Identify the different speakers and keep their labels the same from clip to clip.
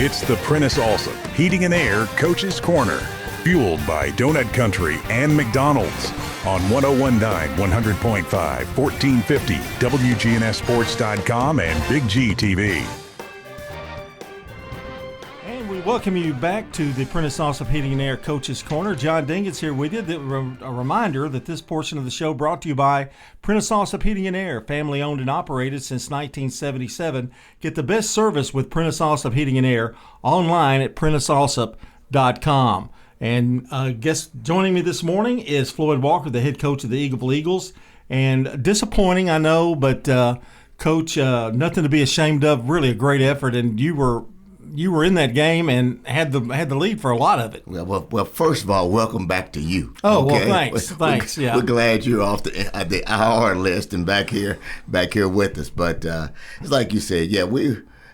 Speaker 1: It's the Prentice Allsup Heating and Air Coach's Corner, fueled by Donut Country and McDonald's on 101.9, 100.5, 1450, WGNSSports.com, and Big G TV.
Speaker 2: And we welcome you back to the Prentice Allsup Heating and Air Coach's Corner. John Dingett's here with you. A reminder that this portion of the show brought to you by Prentice Allsup Heating and Air, family owned and operated since 1977. Get the best service with Prentice Allsup Heating and Air online at PrenticeAllsup.com. And guest joining me this morning is Floyd Walker, the head coach of the Eagleville Eagles. And disappointing, I know, but Coach, nothing to be ashamed of. Really a great effort, and you were in that game and had the lead for a lot of it.
Speaker 3: Well, first of all, welcome back to you.
Speaker 2: Oh,
Speaker 3: okay?
Speaker 2: Well, thanks. Yeah,
Speaker 3: we're glad you're off the IR list and back here with us. But it's like you said, yeah,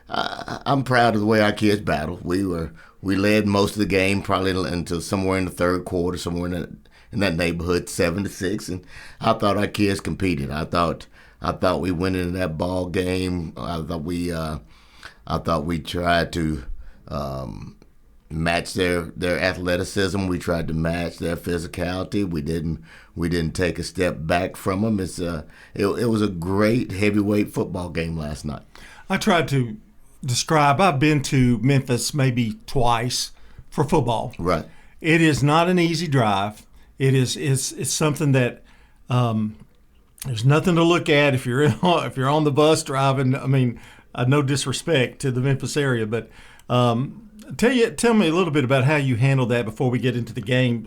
Speaker 3: I'm proud of the way our kids battled. We led most of the game, probably until somewhere in the third quarter, somewhere in that neighborhood, 7-6, and I thought our kids competed. I thought we went into that ball game. I thought we tried to match their athleticism. We tried to match their physicality. We didn't take a step back from them. It was a great heavyweight football game last night.
Speaker 2: I tried to describe. I've been to Memphis maybe twice for football.
Speaker 3: Right.
Speaker 2: It is not an easy drive. It's something that there's nothing to look at if you're on the bus driving. I mean, no disrespect to the Memphis area, but tell me a little bit about how you handled that before we get into the game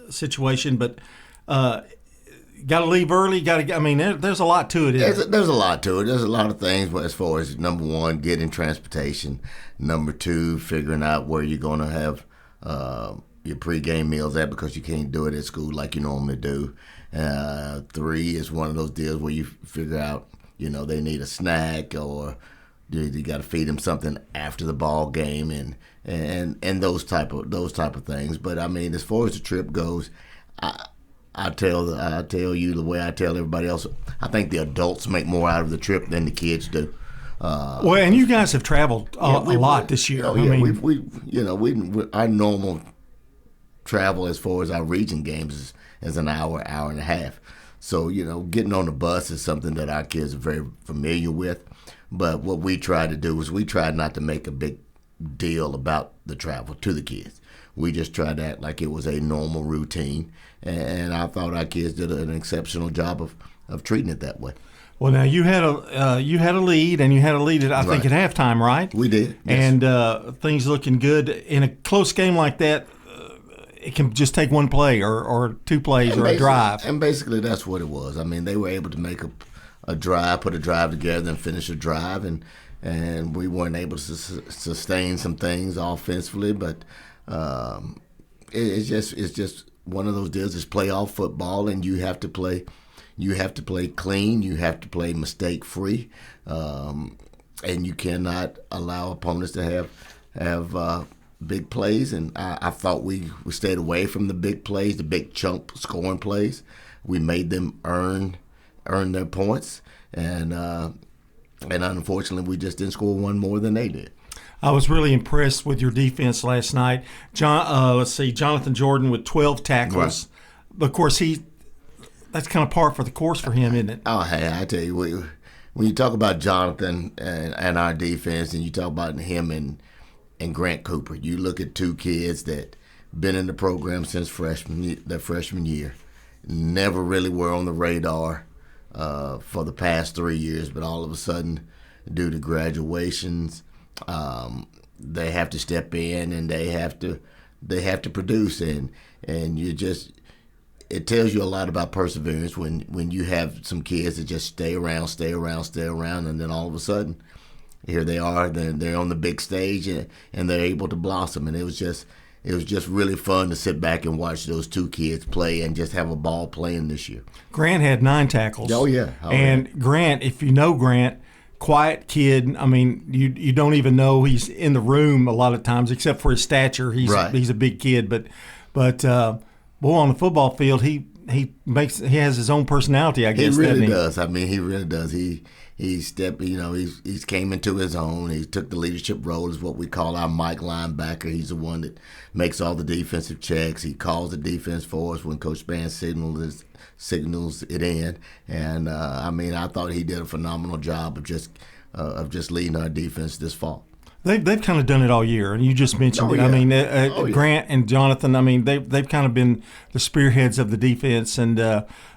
Speaker 2: situation. But got to leave early. There's a lot to it.
Speaker 3: There's a lot to it. There's a lot of things as far as, number one, getting transportation. Number two, figuring out where you're going to have your pregame meals at, because you can't do it at school like you normally do. Three is one of those deals where you figure out, they need a snack, or you got to feed them something after the ball game, and those type of things. But I mean, as far as the trip goes, I tell you the way I tell everybody else. I think the adults make more out of the trip than the kids do.
Speaker 2: And you guys have traveled a lot this year.
Speaker 3: Oh, yeah, our normal travel as far as our region games is an hour and a half. So, getting on the bus is something that our kids are very familiar with. But what we try to do is we try not to make a big deal about the travel to the kids. We just try to act like it was a normal routine. And I thought our kids did an exceptional job of treating it that way.
Speaker 2: Well, now you had a lead, and you had a lead I think at halftime, right?
Speaker 3: We did.
Speaker 2: Yes. And things looking good. In a close game like that, it can just take one play or two plays or a drive.
Speaker 3: And basically that's what it was. I mean, they were able to make a drive, put a drive together and finish a drive, and we weren't able to sustain some things offensively, but it's just one of those deals. It's playoff football, and you have to play clean, you have to play mistake free, and you cannot allow opponents to have big plays. And I thought we stayed away from the big plays, the big chunk scoring plays. We made them earn their points, and unfortunately we just didn't score one more than they did.
Speaker 2: I was really impressed with your defense last night. Jonathan Jordan with 12 tackles. Right. Of course, that's kind of par for the course for him, isn't it?
Speaker 3: Oh, hey, I tell you, when you talk about Jonathan and our defense, and you talk about him and Grant Cooper, you look at two kids that been in the program since their freshman year, never really were on the radar for the past 3 years, but all of a sudden, due to graduations, they have to step in and they have to produce, and it tells you a lot about perseverance when you have some kids that just stay around, and then all of a sudden, here they are. They're on the big stage and they're able to blossom. And it was just really fun to sit back and watch those two kids play and just have a ball playing this year.
Speaker 2: Grant had 9 tackles.
Speaker 3: Oh yeah.
Speaker 2: Grant, if you know Grant, quiet kid. I mean, you don't even know he's in the room a lot of times, except for his stature. He's a big kid, but boy, on the football field, he has his own personality, I guess.
Speaker 3: He really does. I mean, he really does. He's came into his own. He took the leadership role as what we call our Mike linebacker. He's the one that makes all the defensive checks. He calls the defense for us when Coach Span signals it in. And I thought he did a phenomenal job of just leading our defense this fall.
Speaker 2: They've kind of done it all year, and you just mentioned it. Yeah. I mean, Grant and Jonathan. I mean, they've kind of been the spearheads of the defense. And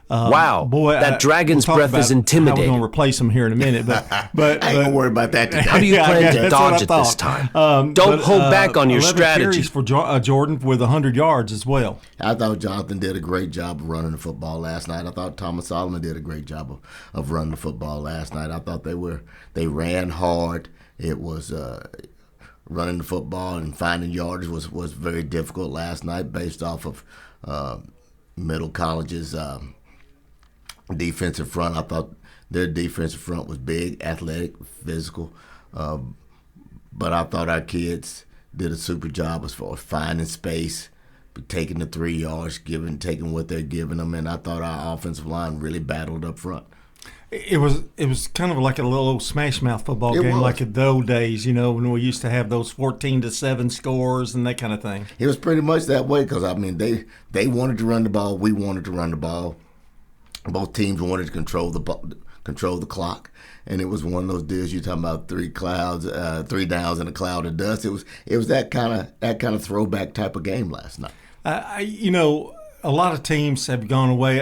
Speaker 4: wow,
Speaker 2: boy,
Speaker 4: that dragon's breath is intimidating.
Speaker 2: We're going to replace them here in a minute, but
Speaker 3: I ain't gonna worry about that today.
Speaker 4: How do you plan to dodge it this time? Don't hold back on your strategy.
Speaker 2: Carries for Jordan with 100 yards as well.
Speaker 3: I thought Jonathan did a great job of running the football last night. I thought Thomas Solomon did a great job of running the football last night. I thought they ran hard. It was running the football and finding yards was very difficult last night based off of Middle College's defensive front. I thought their defensive front was big, athletic, physical. But I thought our kids did a super job as far as finding space, taking the 3 yards, taking what they're giving them, and I thought our offensive line really battled up front.
Speaker 2: It was kind of like a little smash mouth football game, like in the old days, when we used to have those 14-7 scores and that kind of thing.
Speaker 3: It was pretty much that way because they wanted to run the ball, we wanted to run the ball. Both teams wanted to control the clock, and it was one of those deals you're talking about: 3 downs and a cloud of dust. It was that kind of throwback type of game last night.
Speaker 2: A lot of teams have gone away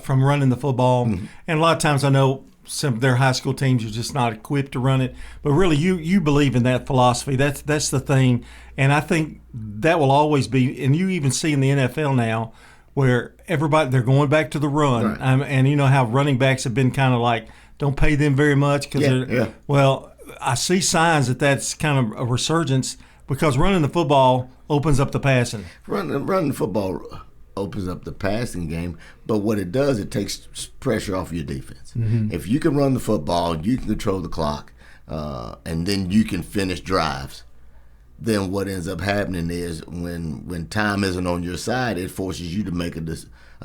Speaker 2: from running the football, and a lot of times I know some of their high school teams are just not equipped to run it. But really, you believe in that philosophy. That's the thing, and I think that will always be. And you even see in the NFL now where they're going back to the run,
Speaker 3: right.
Speaker 2: And you know how running backs have been kind of like don't pay them very much because well, I see signs that's kind of a resurgence because running the football opens up the passing.
Speaker 3: Running the football opens up the passing game, but what it does, it takes pressure off your defense.
Speaker 2: Mm-hmm.
Speaker 3: If you can run the football, you can control the clock, and then you can finish drives, then what ends up happening is when time isn't on your side, it forces you to make a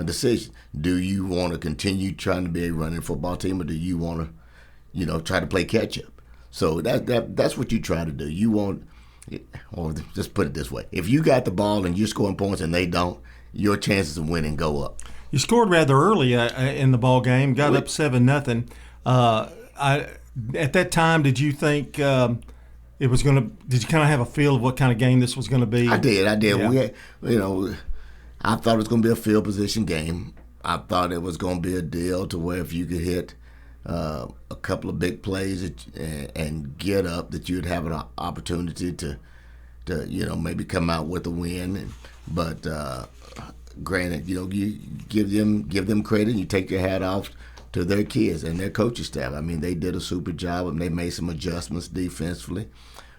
Speaker 3: decision. Do you want to continue trying to be a running football team, or do you want to, try to play catch up? So that's what you try to do. You want, or just put it this way: if you got the ball and you're scoring points and they don't, your chances of winning go up.
Speaker 2: You scored rather early in the ball game, got up 7-0. At that time, did you think it was going to? Did you kind of have a feel of what kind of game this was going to be?
Speaker 3: I did.
Speaker 2: Yeah.
Speaker 3: I thought it was going to be a field position game. I thought it was going to be a deal to where if you could hit a couple of big plays and get up, that you'd have an opportunity to maybe come out with a win. But granted, you give them credit. You take your hat off to their kids and their coaching staff. I mean, they did a super job, and they made some adjustments defensively.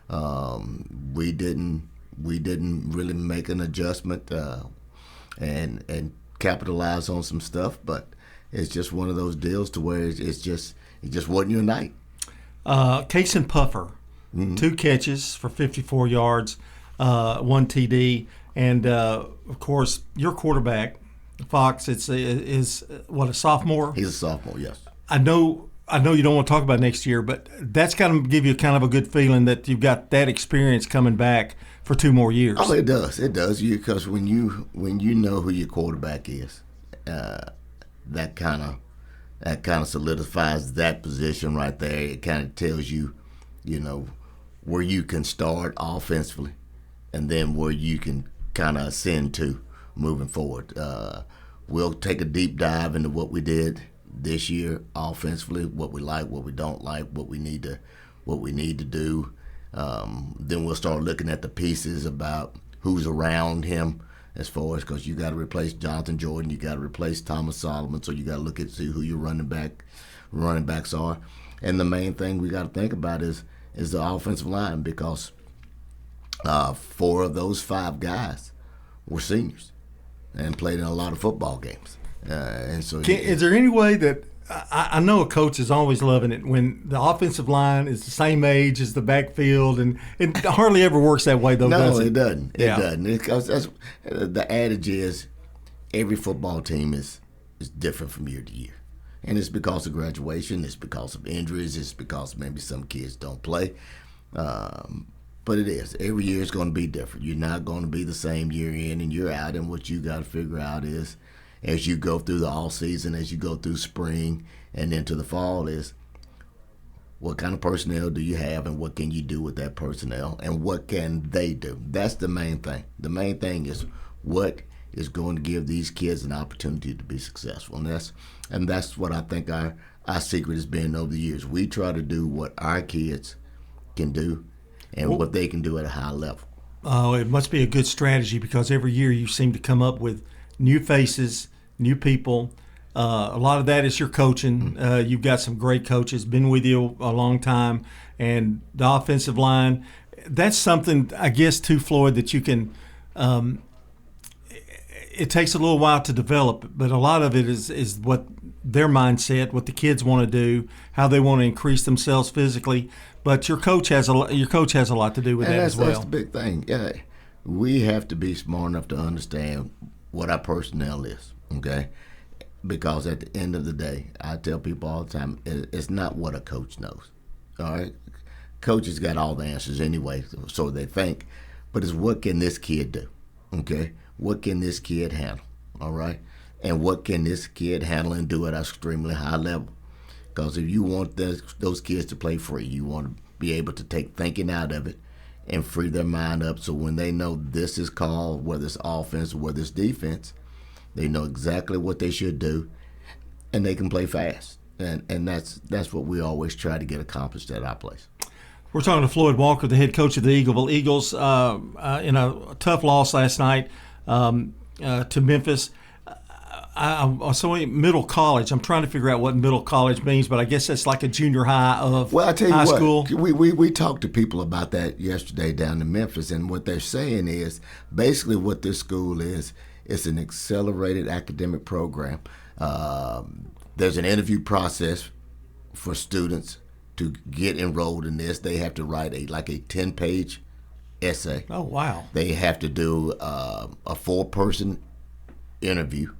Speaker 3: We didn't really make an adjustment and capitalize on some stuff, but it's just one of those deals to where it just wasn't your night.
Speaker 2: Case and Puffer, 2 catches for 54 yards, 1 TD, and of course your quarterback, Fox, is what, a sophomore?
Speaker 3: He's a sophomore, yes.
Speaker 2: I know you don't want to talk about next year, but that's got to give you kind of a good feeling that you've got that experience coming back for 2 more years.
Speaker 3: Oh, it does. It does. Because when you know who your quarterback is, that kind of solidifies that position right there. It kind of tells you, where you can start offensively, and then where you can kind of ascend to moving forward. We'll take a deep dive into what we did this year offensively, what we like, what we don't like, what we need to do. Then we'll start looking at the pieces about who's around him, as far as, because you got to replace Jonathan Jordan, you got to replace Thomas Solomon, so you got to look at see who your running backs are, and the main thing we got to think about is the offensive line, because 4 of those 5 guys were seniors and played in a lot of football games. And so,
Speaker 2: is there any way that I know a coach is always loving it when the offensive line is the same age as the backfield, and it hardly ever works that way, though.
Speaker 3: No,
Speaker 2: does it?
Speaker 3: It doesn't. It
Speaker 2: Yeah.
Speaker 3: doesn't. Because that's the adage is, every football team is different from year to year. And it's because of graduation, it's because of injuries, it's because maybe some kids don't play. But it is. Every year is going to be different. You're not going to be the same year in and year out. And what you got to figure out is, as you go through the off season, as you go through spring and into the fall, is what kind of personnel do you have and what can you do with that personnel and what can they do? That's the main thing. The main thing is what is going to give these kids an opportunity to be successful. And that's what I think our secret has been over the years. We try to do what our kids can do and what they can do at a high level.
Speaker 2: Oh, it must be a good strategy because every year you seem to come up with new faces, new people. A lot of that is your coaching. You've got some great coaches, been with you a long time, and the offensive line. That's something, I guess, too, Floyd, that you can it takes a little while to develop, but a lot of it is what their mindset, what the kids want to do, how they want to increase themselves physically. But your coach has a lot to do with that as well.
Speaker 3: That's the big thing. Yeah, we have to be smart enough to understand what our personnel is. Okay, because at the end of the day, I tell people all the time, it's not what a coach knows. All right, coaches got all the answers anyway, so they think. But it's what can this kid do? Okay, what can this kid handle? All right, and what can this kid handle and do at an extremely high level? Because if you want those kids to play free, you want to be able to take thinking out of it and free their mind up so when they know this is called, whether it's offense or whether it's defense, they know exactly what they should do and they can play fast. And that's what we always try to get accomplished at our place.
Speaker 2: We're talking to Floyd Walker, the head coach of the Eagleville Eagles, in a tough loss last night to Memphis. I saw middle college. I'm trying to figure out what middle college means, but I guess that's like a junior high of
Speaker 3: well, I tell you
Speaker 2: high
Speaker 3: what,
Speaker 2: school.
Speaker 3: We talked to people about that yesterday down in Memphis, and what they're saying is basically what this school is. It's an accelerated academic program. There's an interview process for students to get enrolled in this. They have to write a 10-page essay.
Speaker 2: Oh, wow.
Speaker 3: They have to do a 4-person interview.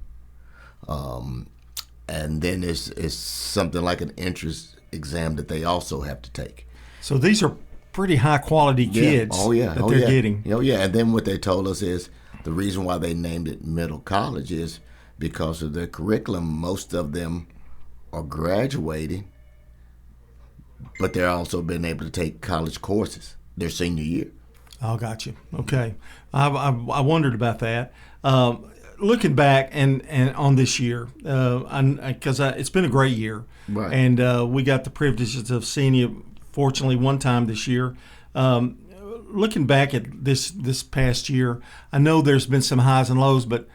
Speaker 3: And then it's something like an entrance exam that they also have to take.
Speaker 2: So these are pretty high-quality kids that they're getting.
Speaker 3: Oh, yeah. And then what they told us is the reason why they named it middle college is because of their curriculum. Most of them are graduating, but they're also been able to take college courses their senior year.
Speaker 2: Oh, got you. Okay. I wondered about that. Looking back and on this year, because it's been a great year,
Speaker 3: right.
Speaker 2: And we got the privileges of seeing you, fortunately, one time this year. Looking back at this past year, I know there's been some highs and lows, but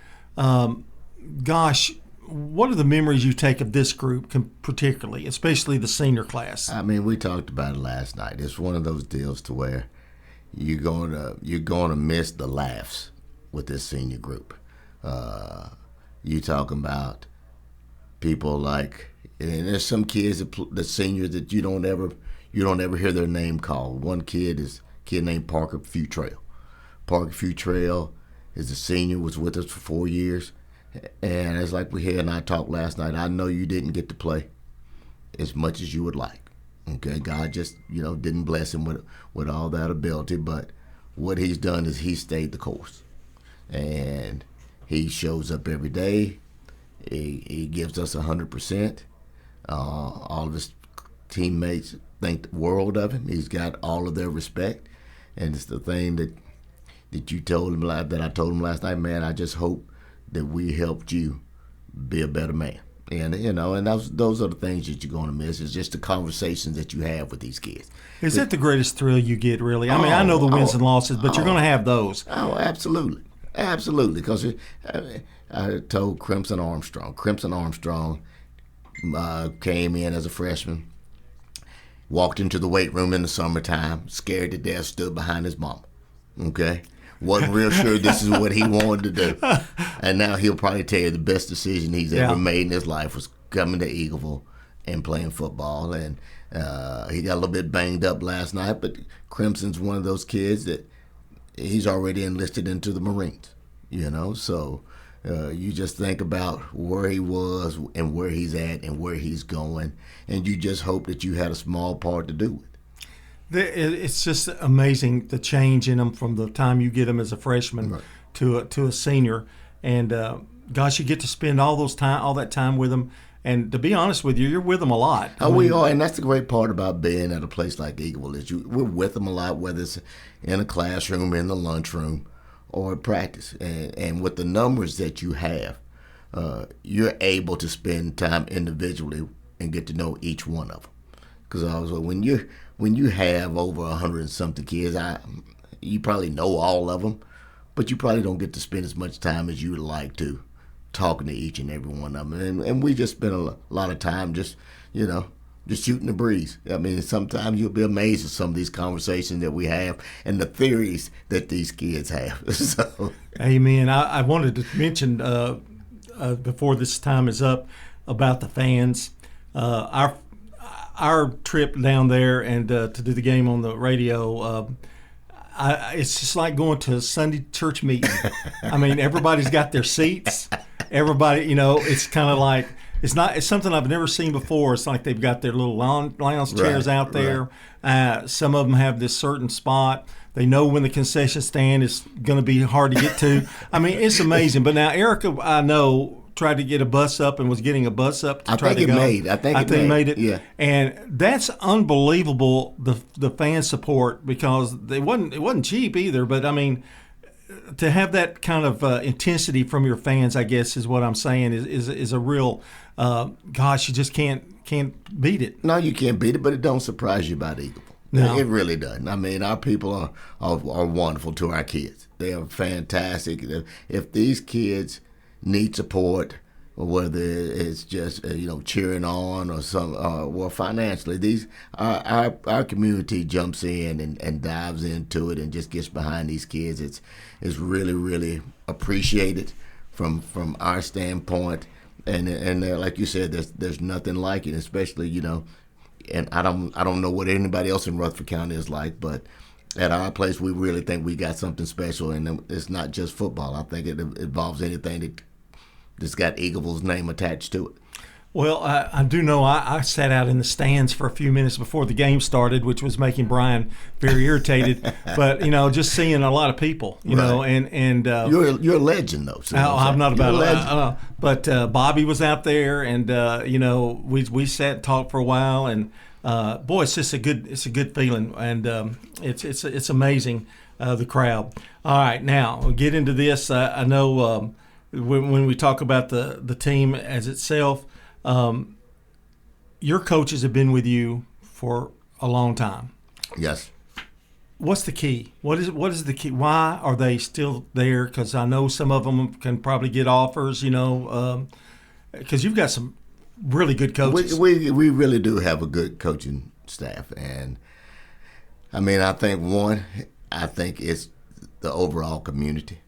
Speaker 2: gosh, what are the memories you take of this group particularly, especially the senior class? I
Speaker 3: mean, we talked about it last night. It's one of those deals to where you're going to miss the laughs with this senior group. You talking about people like, and there's some kids, the seniors that you don't ever hear their name called. One kid is a kid named Parker Futrell. Parker Futrell is a senior, was with us for 4 years, and it's like he and I talked last night. I know you didn't get to play as much as you would like. Okay, God just didn't bless him with all that ability, but what he's done is he stayed the course, and he shows up every day. He gives us 100%. All of his teammates think the world of him. He's got all of their respect, and it's the thing that you told him, that I told him last night. Man, I just hope that we helped you be a better man. And and those are the things that you're going to miss. It's just the conversations that you have with these kids.
Speaker 2: Is that the greatest thrill you get, really? I mean, I know the wins and losses, but you're going to have those.
Speaker 3: Oh, absolutely. Absolutely, because I told Crimson Armstrong. Crimson Armstrong came in as a freshman, walked into the weight room in the summertime, scared to death, stood behind his mama. Okay? Wasn't real sure this is what he wanted to do. And now he'll probably tell you the best decision he's ever made in his life was coming to Eagleville and playing football. And he got a little bit banged up last night, but Crimson's one of those kids that he's already enlisted into the Marines, so You just think about where he was and where he's at and where he's going, and you just hope that you had a small part to do with it.
Speaker 2: It's just amazing the change in him from the time you get him as a freshman
Speaker 3: Right.
Speaker 2: to a senior, and gosh, you get to spend all that time with him. And to be honest with you, you're with them a lot.
Speaker 3: We are, and that's the great part about being at a place like Eagleville is we're with them a lot, whether it's in a classroom, in the lunchroom, or at practice. And with the numbers that you have, you're able to spend time individually and get to know each one of them. Because also when you have over 100 and something kids, you probably know all of them, but you probably don't get to spend as much time as you would like to talking to each and every one of them. And we just spend a lot of time just shooting the breeze. I mean, sometimes you'll be amazed at some of these conversations that we have and the theories that these kids have. So,
Speaker 2: amen. I wanted to mention before this time is up about the fans. Our trip down there and to do the game on the radio, it's just like going to a Sunday church meeting. I mean, everybody's got their seats. Everybody, it's kind of like it's something I've never seen before. It's like they've got their little lounge chairs out there. Right. Some of them have this certain spot. They know when the concession stand is going to be hard to get to. I mean, it's amazing. But now Erica, I know, tried to get a bus up and was getting a bus up to try to go.
Speaker 3: I think it made it.
Speaker 2: Yeah. And that's unbelievable, the fan support, because it wasn't cheap either. But I mean, to have that kind of intensity from your fans, I guess is what I'm saying, is a real gosh, you just can't beat it.
Speaker 3: No, you can't beat it, but it don't surprise you about Eagleville. No. It really doesn't. I mean, our people are wonderful to our kids. They are fantastic. If these kids need support, whether it's just cheering on or well, financially, our community jumps in and dives into it and just gets behind these kids. It's really, really appreciated from our standpoint, and like you said, there's nothing like it, especially and I don't know what anybody else in Rutherford County is like, but at our place we really think we got something special, and it's not just football. I think it involves anything that's got Eagleville's name attached to it.
Speaker 2: Well, I do know I sat out in the stands for a few minutes before the game started, which was making Brian very irritated. But just seeing a lot of people, you know, and
Speaker 3: you're a legend though. So
Speaker 2: I'm not about it. But Bobby was out there, and we sat and talked for a while, and boy, it's just a good feeling, and it's amazing, the crowd. All right, now we'll get into this. I know when we talk about the team as itself. Your coaches have been with you for a long time.
Speaker 3: Yes.
Speaker 2: What's the key? What is the key? Why are they still there? Because I know some of them can probably get offers, because you've got some really good coaches.
Speaker 3: We really do have a good coaching staff. And, I mean, I think it's the overall community.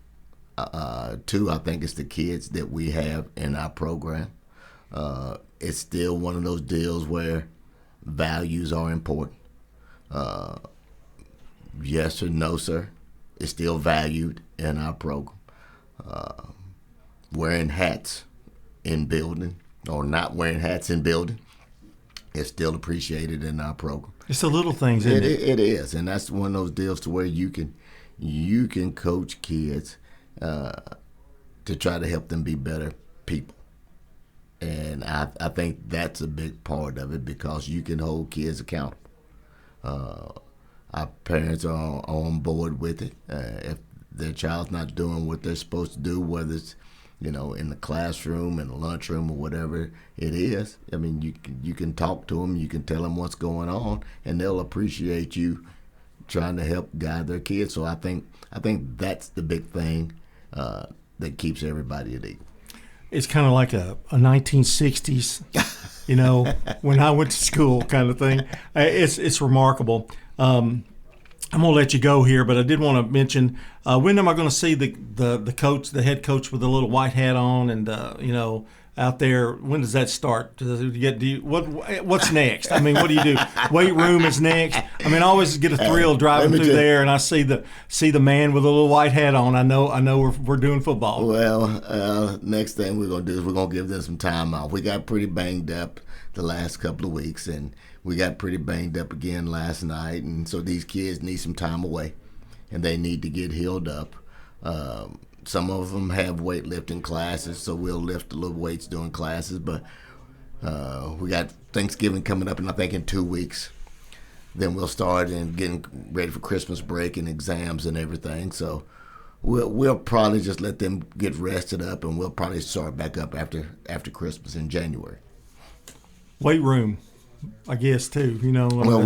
Speaker 3: 2, I think it's the kids that we have in our program. It's still one of those deals where values are important. Yes or no, sir, it's still valued in our program. Wearing hats in building or not wearing hats in building is still appreciated in our program.
Speaker 2: It's the little things, isn't it?
Speaker 3: It is, and that's one of those deals to where you can coach kids to try to help them be better people. And I think that's a big part of it, because you can hold kids accountable. Our parents are on board with it. If their child's not doing what they're supposed to do, whether it's in the classroom, in the lunchroom, or whatever it is, I mean, you can talk to them, you can tell them what's going on, and they'll appreciate you trying to help guide their kids. So I think that's the big thing that keeps everybody at Eagle.
Speaker 2: It's kind of like a 1960s, when I went to school kind of thing. It's remarkable. I'm going to let you go here, but I did want to mention, when am I going to see the coach, the head coach with the little white hat on, and out there. When does that start? What's next? I mean, what do you do? Weight room is next. I mean, I always get a thrill driving through there, and I see the man with a little white hat on. I know we're doing football.
Speaker 3: Well, next thing we're gonna do is we're gonna give them some time off. We got pretty banged up the last couple of weeks, and we got pretty banged up again last night, and so these kids need some time away, and they need to get healed up. Some of them have weightlifting classes, so we'll lift a little weights during classes. But we got Thanksgiving coming up, and I think in 2 weeks, then we'll start and getting ready for Christmas break and exams and everything. So we'll probably just let them get rested up, and we'll probably start back up after Christmas in January.
Speaker 2: Weight room, I guess too.
Speaker 3: Well,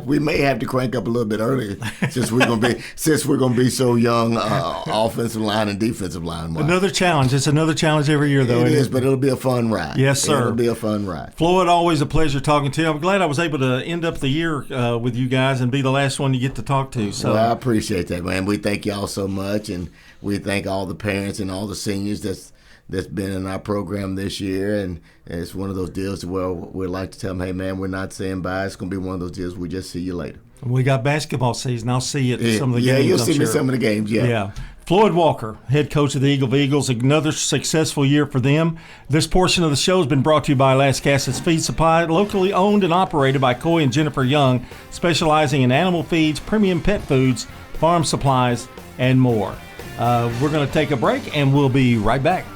Speaker 3: we may have to crank up a little bit earlier since we're gonna be so young, offensive line and defensive line.
Speaker 2: Another challenge. It's another challenge every year, though.
Speaker 3: It is, but it'll be a fun ride.
Speaker 2: Yes, sir.
Speaker 3: It'll be a fun ride.
Speaker 2: Floyd, always a pleasure talking to you. I'm glad I was able to end up the year with you guys and be the last one you get to talk to. So
Speaker 3: I appreciate that, man. We thank y'all so much, and we thank all the parents and all the seniors that's been in our program this year, and it's one of those deals where we like to tell them, hey, man, we're not saying bye. It's going to be one of those deals we just see you later.
Speaker 2: We got basketball season. I'll see you at some of the games.
Speaker 3: Yeah, you'll see me some of the games,
Speaker 2: Yeah. Floyd Walker, head coach of the Eagles. Another successful year for them. This portion of the show has been brought to you by Lascassas Feed Supply, locally owned and operated by Coy and Jennifer Young, specializing in animal feeds, premium pet foods, farm supplies, and more. We're going to take a break, and we'll be right back.